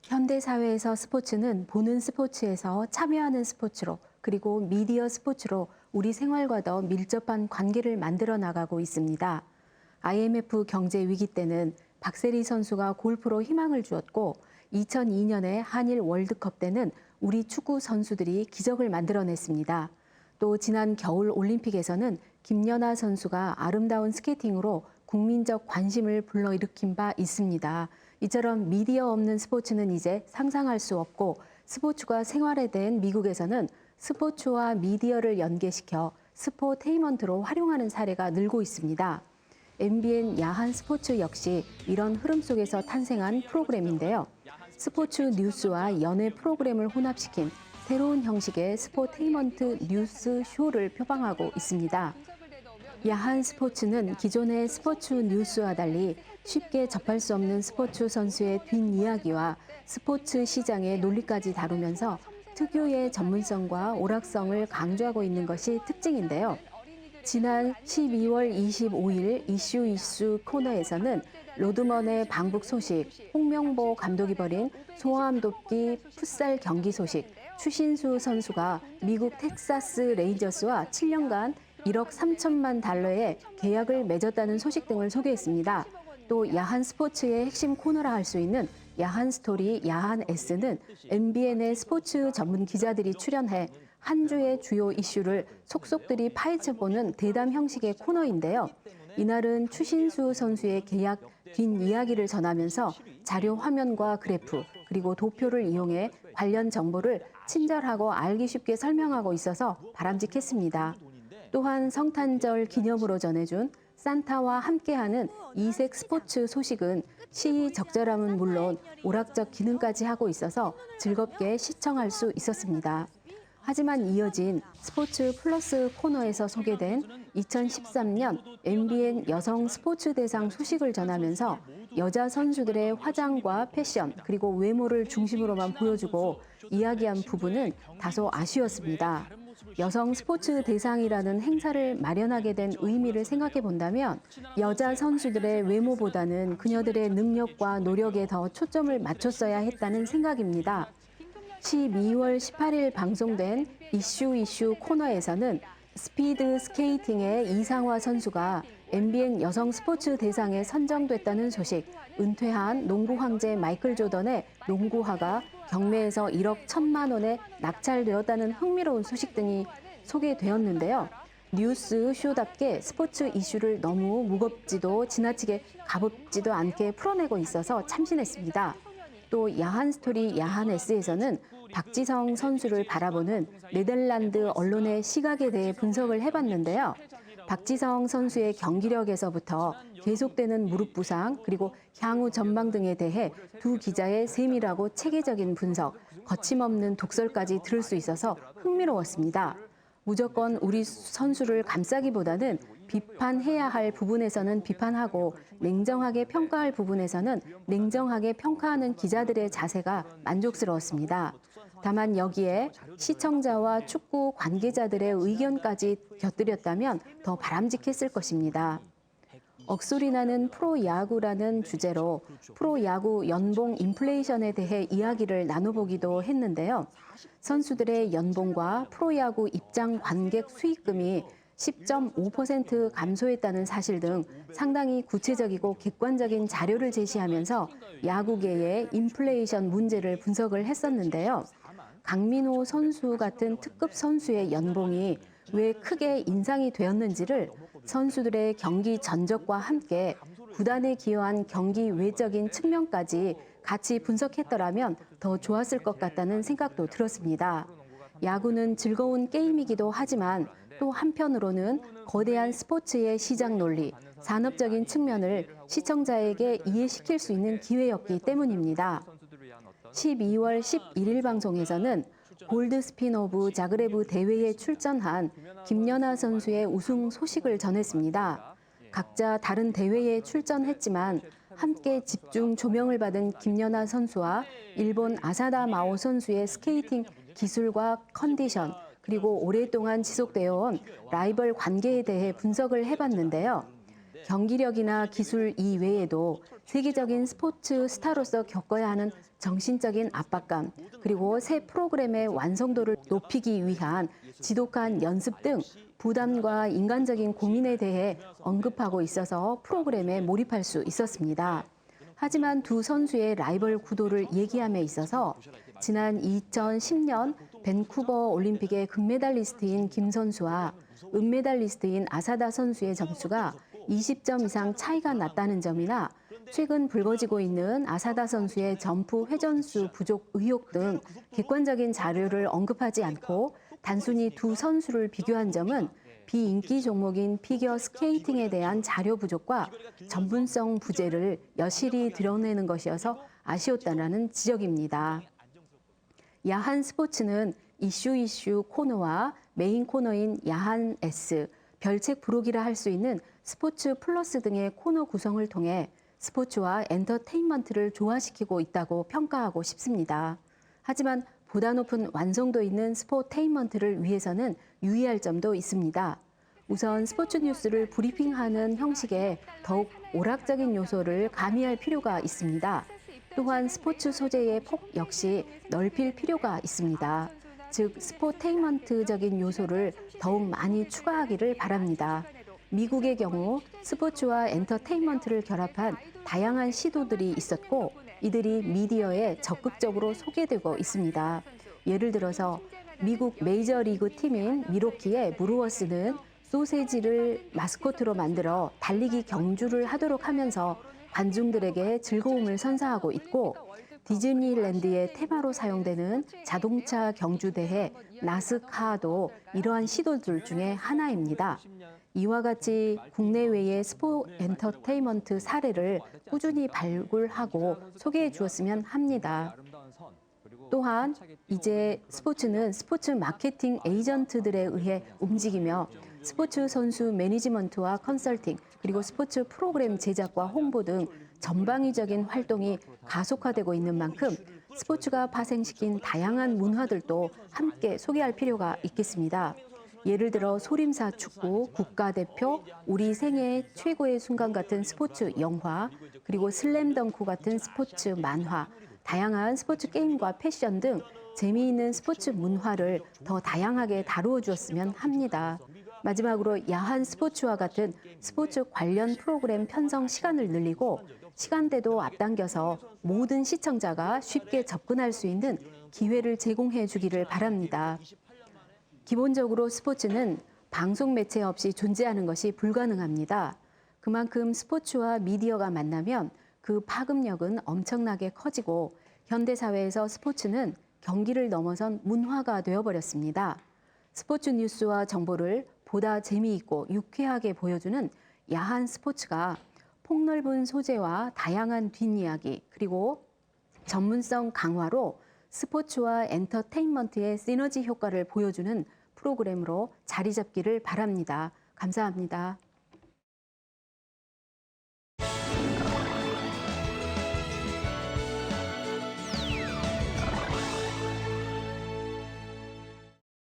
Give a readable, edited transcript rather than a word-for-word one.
현대 사회에서 스포츠는 보는 스포츠에서 참여하는 스포츠로, 그리고 미디어 스포츠로 우리 생활과 더 밀접한 관계를 만들어 나가고 있습니다. IMF 경제 위기 때는 박세리 선수가 골프로 희망을 주었고, 2002년에 한일 월드컵 때는 우리 축구 선수들이 기적을 만들어냈습니다. 또 지난 겨울 올림픽에서는 김연아 선수가 아름다운 스케이팅으로 국민적 관심을 불러일으킨 바 있습니다. 이처럼 미디어 없는 스포츠는 이제 상상할 수 없고, 스포츠가 생활에 된 미국에서는 스포츠와 미디어를 연계시켜 스포테이먼트로 활용하는 사례가 늘고 있습니다. MBN 야한 스포츠 역시 이런 흐름 속에서 탄생한 프로그램인데요. 스포츠 뉴스와 연예 프로그램을 혼합시킨 새로운 형식의 스포테이먼트 뉴스 쇼를 표방하고 있습니다. 야한 스포츠는 기존의 스포츠 뉴스와 달리 쉽게 접할 수 없는 스포츠 선수의 뒷이야기와 스포츠 시장의 논리까지 다루면서 특유의 전문성과 오락성을 강조하고 있는 것이 특징인데요. 지난 12월 25일 이슈 코너에서는 로드먼의 방북 소식, 홍명보 감독이 벌인 소아암 돕기 풋살 경기 소식, 추신수 선수가 미국 텍사스 레인저스와 7년간 1억 3천만 달러의 계약을 맺었다는 소식 등을 소개했습니다. 또 야한 스포츠의 핵심 코너라 할 수 있는 야한 스토리, 야한 S는 MBN의 스포츠 전문 기자들이 출연해 한 주의 주요 이슈를 속속들이 파헤쳐보는 대담 형식의 코너인데요. 이날은 추신수 선수의 계약 뒷이야기를 전하면서 자료 화면과 그래프, 그리고 도표를 이용해 관련 정보를 친절하고 알기 쉽게 설명하고 있어서 바람직했습니다. 또한 성탄절 기념으로 전해준 산타와 함께하는 이색 스포츠 소식은 시의적절함은 물론 오락적 기능까지 하고 있어서 즐겁게 시청할 수 있었습니다. 하지만 이어진 스포츠 플러스 코너에서 소개된 2013년 MBN 여성 스포츠 대상 소식을 전하면서 여자 선수들의 화장과 패션, 그리고 외모를 중심으로만 보여주고 이야기한 부분은 다소 아쉬웠습니다. 여성 스포츠 대상이라는 행사를 마련하게 된 의미를 생각해 본다면 여자 선수들의 외모보다는 그녀들의 능력과 노력에 더 초점을 맞췄어야 했다는 생각입니다. 12월 18일 방송된 이슈 코너에서는 스피드 스케이팅의 이상화 선수가 MBN 여성 스포츠 대상에 선정됐다는 소식, 은퇴한 농구 황제 마이클 조던의 농구화가 경매에서 1억 1천만 원에 낙찰되었다는 흥미로운 소식 등이 소개되었는데요. 뉴스 쇼답게 스포츠 이슈를 너무 무겁지도 지나치게 가볍지도 않게 풀어내고 있어서 참신했습니다. 또 야한 스토리, 야한 S에서는 박지성 선수를 바라보는 네덜란드 언론의 시각에 대해 분석을 해봤는데요. 박지성 선수의 경기력에서부터 계속되는 무릎 부상, 그리고 향후 전망 등에 대해 두 기자의 세밀하고 체계적인 분석, 거침없는 독설까지 들을 수 있어서 흥미로웠습니다. 무조건 우리 선수를 감싸기보다는 비판해야 할 부분에서는 비판하고 냉정하게 평가할 부분에서는 냉정하게 평가하는 기자들의 자세가 만족스러웠습니다. 다만 여기에 시청자와 축구 관계자들의 의견까지 곁들였다면 더 바람직했을 것입니다. 억소리 나는 프로야구라는 주제로 프로야구 연봉 인플레이션에 대해 이야기를 나눠보기도 했는데요. 선수들의 연봉과 프로야구 입장 관객 수익금이 10.5% 감소했다는 사실 등 상당히 구체적이고 객관적인 자료를 제시하면서 야구계의 인플레이션 문제를 분석을 했었는데요. 강민호 선수 같은 특급 선수의 연봉이 왜 크게 인상이 되었는지를 선수들의 경기 전적과 함께 구단에 기여한 경기 외적인 측면까지 같이 분석했더라면 더 좋았을 것 같다는 생각도 들었습니다. 야구는 즐거운 게임이기도 하지만 또 한편으로는 거대한 스포츠의 시장 논리, 산업적인 측면을 시청자에게 이해시킬 수 있는 기회였기 때문입니다. 12월 11일 방송에서는 골드스핀 오브 자그레브 대회에 출전한 김연아 선수의 우승 소식을 전했습니다. 각자 다른 대회에 출전했지만 함께 집중 조명을 받은 김연아 선수와 일본 아사다 마오 선수의 스케이팅 기술과 컨디션, 그리고 오랫동안 지속되어 온 라이벌 관계에 대해 분석을 해봤는데요. 경기력이나 기술 이외에도 세계적인 스포츠 스타로서 겪어야 하는 정신적인 압박감, 그리고 새 프로그램의 완성도를 높이기 위한 지독한 연습 등 부담과 인간적인 고민에 대해 언급하고 있어서 프로그램에 몰입할 수 있었습니다. 하지만 두 선수의 라이벌 구도를 얘기함에 있어서 지난 2010년 밴쿠버 올림픽의 금메달리스트인 김 선수와 은메달리스트인 아사다 선수의 점수가 20점 이상 차이가 났다는 점이나 최근 불거지고 있는 아사다 선수의 점프 회전수 부족 의혹 등 객관적인 자료를 언급하지 않고 단순히 두 선수를 비교한 점은 비인기 종목인 피겨 스케이팅에 대한 자료 부족과 전문성 부재를 여실히 드러내는 것이어서 아쉬웠다는 지적입니다. 야한 스포츠는 이슈 코너와 메인 코너인 야한 S, 별책 부록이라 할 수 있는 스포츠 플러스 등의 코너 구성을 통해 스포츠와 엔터테인먼트를 조화시키고 있다고 평가하고 싶습니다. 하지만 보다 높은 완성도 있는 스포테인먼트를 위해서는 유의할 점도 있습니다. 우선 스포츠 뉴스를 브리핑하는 형식에 더욱 오락적인 요소를 가미할 필요가 있습니다. 또한 스포츠 소재의 폭 역시 넓힐 필요가 있습니다. 즉, 스포테인먼트적인 요소를 더욱 많이 추가하기를 바랍니다. 미국의 경우 스포츠와 엔터테인먼트를 결합한 다양한 시도들이 있었고 이들이 미디어에 적극적으로 소개되고 있습니다. 예를 들어서 미국 메이저리그 팀인 미러키의 브루어스는 소세지를 마스코트로 만들어 달리기 경주를 하도록 하면서 관중들에게 즐거움을 선사하고 있고 디즈니랜드의 테마로 사용되는 자동차 경주대회 나스카도 이러한 시도들 중에 하나입니다. 이와 같이 국내외의 스포 엔터테인먼트 사례를 꾸준히 발굴하고 소개해 주었으면 합니다. 또한 이제 스포츠는 스포츠 마케팅 에이전트들에 의해 움직이며 스포츠 선수 매니지먼트와 컨설팅, 그리고 스포츠 프로그램 제작과 홍보 등 전방위적인 활동이 가속화되고 있는 만큼 스포츠가 파생시킨 다양한 문화들도 함께 소개할 필요가 있겠습니다. 예를 들어 소림사 축구, 국가대표, 우리 생애 최고의 순간 같은 스포츠 영화, 그리고 슬램덩크 같은 스포츠 만화, 다양한 스포츠 게임과 패션 등 재미있는 스포츠 문화를 더 다양하게 다루어 주었으면 합니다. 마지막으로 야한 스포츠와 같은 스포츠 관련 프로그램 편성 시간을 늘리고 시간대도 앞당겨서 모든 시청자가 쉽게 접근할 수 있는 기회를 제공해 주기를 바랍니다. 기본적으로 스포츠는 방송 매체 없이 존재하는 것이 불가능합니다. 그만큼 스포츠와 미디어가 만나면 그 파급력은 엄청나게 커지고 현대사회에서 스포츠는 경기를 넘어선 문화가 되어버렸습니다. 스포츠 뉴스와 정보를 보다 재미있고 유쾌하게 보여주는 야한 스포츠가 폭넓은 소재와 다양한 뒷이야기, 그리고 전문성 강화로 스포츠와 엔터테인먼트의 시너지 효과를 보여주는 프로그램으로 자리 잡기를 바랍니다. 감사합니다.